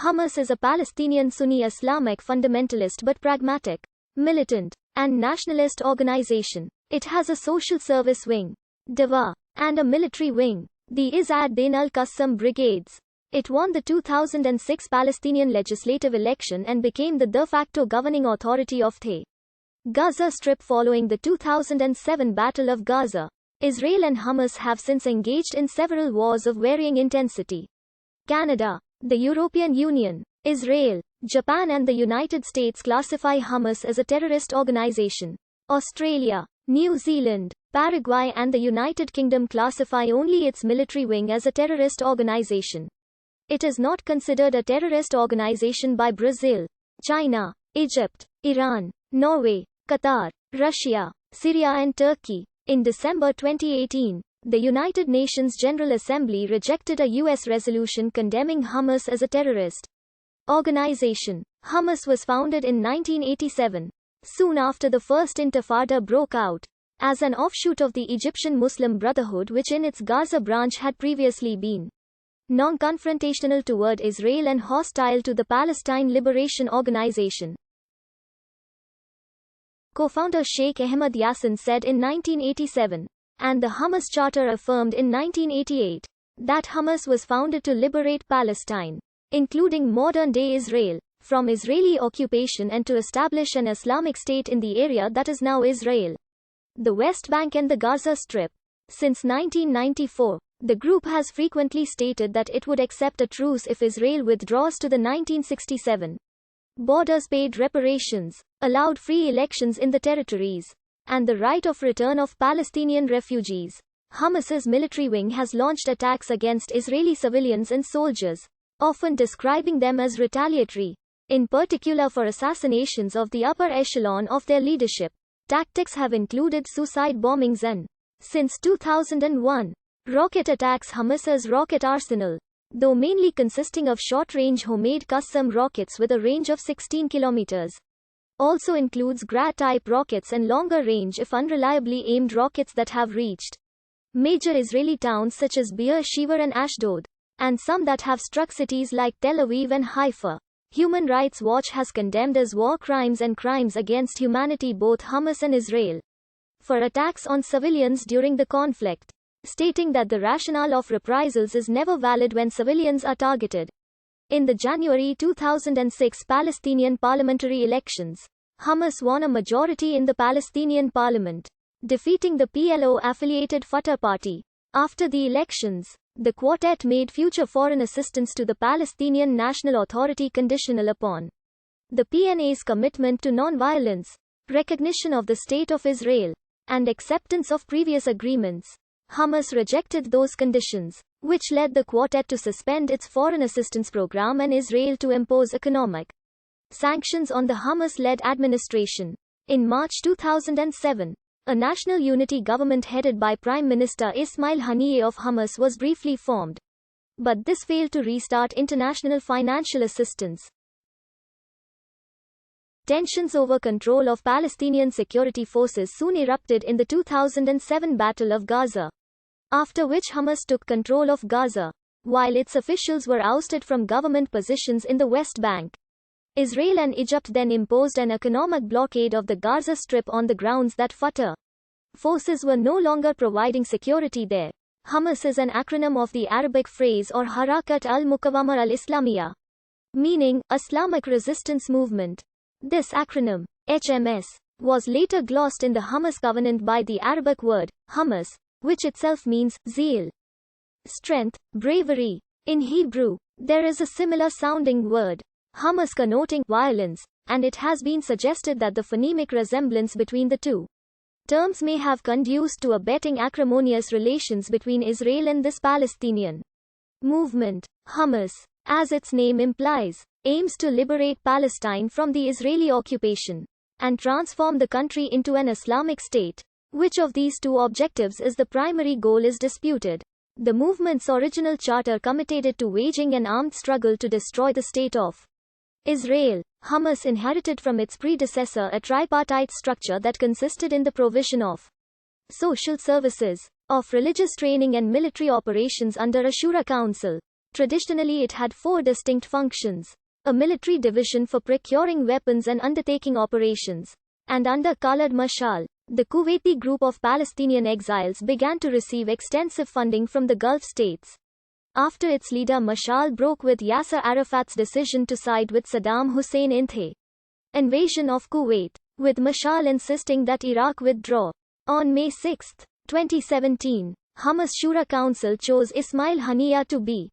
Hamas is a Palestinian Sunni Islamic fundamentalist but pragmatic, militant, and nationalist organization. It has a social service wing, Dawah, and a military wing, the Izz ad-Din al-Qassam Brigades. It won the 2006 Palestinian legislative election and became the de facto governing authority of the Gaza Strip following the 2007 Battle of Gaza. Israel and Hamas have since engaged in several wars of varying intensity. Canada, the European Union, Israel, Japan and the United States classify Hamas as a terrorist organization. Australia, New Zealand, Paraguay and the United Kingdom classify only its military wing as a terrorist organization. It is not considered a terrorist organization by Brazil, China, Egypt, Iran, Norway, Qatar, Russia, Syria and Turkey. In December 2018, the United Nations General Assembly rejected a U.S. resolution condemning Hamas as a terrorist organization. Hamas was founded in 1987, soon after the First Intifada broke out, as an offshoot of the Egyptian Muslim Brotherhood, which in its Gaza branch had previously been non-confrontational toward Israel and hostile to the Palestine Liberation Organization. Co-founder Sheikh Ahmed Yassin said in 1987, and the Hamas Charter affirmed in 1988, that Hamas was founded to liberate Palestine, including modern-day Israel, from Israeli occupation and to establish an Islamic State in the area that is now Israel, the West Bank and the Gaza Strip. Since 1994, the group has frequently stated that it would accept a truce if Israel withdraws to the 1967 borders, paid reparations, allowed free elections in the territories, and the right of return of Palestinian refugees. Hamas's military wing has launched attacks against Israeli civilians and soldiers, often describing them as retaliatory, in particular for assassinations of the upper echelon of their leadership. Tactics have included suicide bombings and, since 2001, rocket attacks. Hamas's rocket arsenal, though mainly consisting of short-range homemade Qassam rockets with a range of 16 kilometers, also includes Grad-type rockets and longer-range if unreliably aimed rockets that have reached major Israeli towns such as Be'er Sheva and Ashdod, and some that have struck cities like Tel Aviv and Haifa. Human Rights Watch has condemned as war crimes and crimes against humanity both Hamas and Israel for attacks on civilians during the conflict, stating that the rationale of reprisals is never valid when civilians are targeted. In the January 2006 Palestinian parliamentary elections, Hamas won a majority in the Palestinian parliament, defeating the PLO-affiliated Fatah party. After the elections, the quartet made future foreign assistance to the Palestinian National Authority conditional upon the PNA's commitment to non-violence, recognition of the State of Israel, and acceptance of previous agreements. Hamas rejected those conditions, which led the quartet to suspend its foreign assistance program and Israel to impose economic sanctions on the Hamas-led administration. In March 2007, a national unity government headed by Prime Minister Ismail Haniyeh of Hamas was briefly formed, but this failed to restart international financial assistance. Tensions over control of Palestinian security forces soon erupted in the 2007 Battle of Gaza, after which Hamas took control of Gaza, while its officials were ousted from government positions in the West Bank. Israel and Egypt then imposed an economic blockade of the Gaza Strip on the grounds that Fatah forces were no longer providing security there. Hamas is an acronym of the Arabic phrase or Harakat al-Muqawamah al-Islamiyah, meaning Islamic Resistance Movement. This acronym, HMS, was later glossed in the Hamas Covenant by the Arabic word, Hamas, which itself means zeal, strength, bravery. In Hebrew, there is a similar sounding word, Hamas, connoting violence, and it has been suggested that the phonemic resemblance between the two terms may have conduced to abetting acrimonious relations between Israel and this Palestinian movement. Hamas, as its name implies, aims to liberate Palestine from the Israeli occupation and transform the country into an Islamic State. Which of these two objectives is the primary goal is disputed. The movement's original charter committed it to waging an armed struggle to destroy the state of Israel. Hamas inherited from its predecessor a tripartite structure that consisted in the provision of social services, of religious training and military operations under a Shura Council. Traditionally it had four distinct functions: a military division for procuring weapons and undertaking operations, and under Khalid Mashal, the Kuwaiti group of Palestinian exiles began to receive extensive funding from the Gulf states. After its leader Mashal broke with Yasser Arafat's decision to side with Saddam Hussein in the invasion of Kuwait, with Mashal insisting that Iraq withdraw. On May 6, 2017, Hamas Shura Council chose Ismail Haniyeh to be